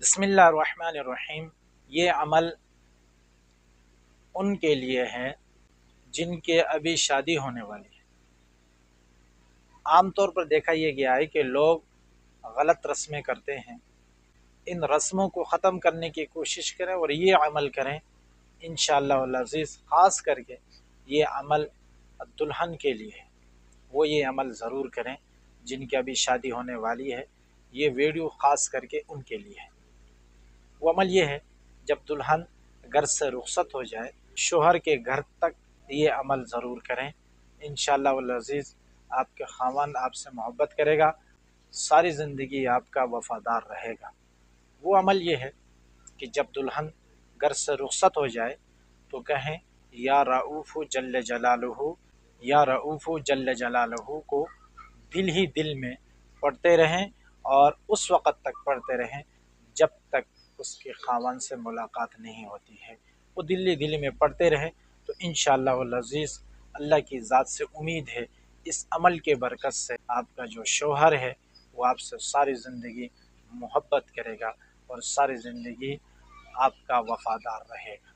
बिस्मिल्लाहिर्रहमानिर्रहीम। ये अमल उन के लिए है जिनके अभी शादी होने वाली है। आम तौर पर देखा यह गया है कि लोग गलत रस्में करते हैं। इन रस्मों को ख़त्म करने की कोशिश करें और ये अमल करें, इंशाअल्लाह वल अज़ीज़। ख़ास करके ये अमल दुल्हन के लिए है, वो ये अमल ज़रूर करें जिनकी अभी शादी होने वाली है। ये वीडियो ख़ास करके उनके लिए है। वो अमल ये है, जब दुल्हन घर से रुखसत हो जाए, शोहर के घर तक ये अमल ज़रूर करें। इंशाअल्लाह वल अज़ीज़ आपके ख़ावंद आपसे मोहब्बत करेगा, सारी ज़िंदगी आपका वफ़ादार रहेगा। वो अमल ये है कि जब दुल्हन घर से रुखसत हो जाए तो कहें या रऊफ़ु जल्ल जलालुहु, या रऊफ़ु जल्ल जलालुहु को दिल ही दिल में पढ़ते रहें और उस वक़्त तक पढ़ते रहें जब तक उसके ख़ावंद से मुलाकात नहीं होती है। वो दिल ही दिल में पढ़ते रहें तो इंशाअल्लाह वल अज़ीज़ अल्लाह की ज़ात से उम्मीद है, इस अमल के बरकत से आपका जो शौहर है वो आपसे सारी ज़िंदगी मोहब्बत करेगा और सारी ज़िंदगी आपका वफ़ादार रहेगा।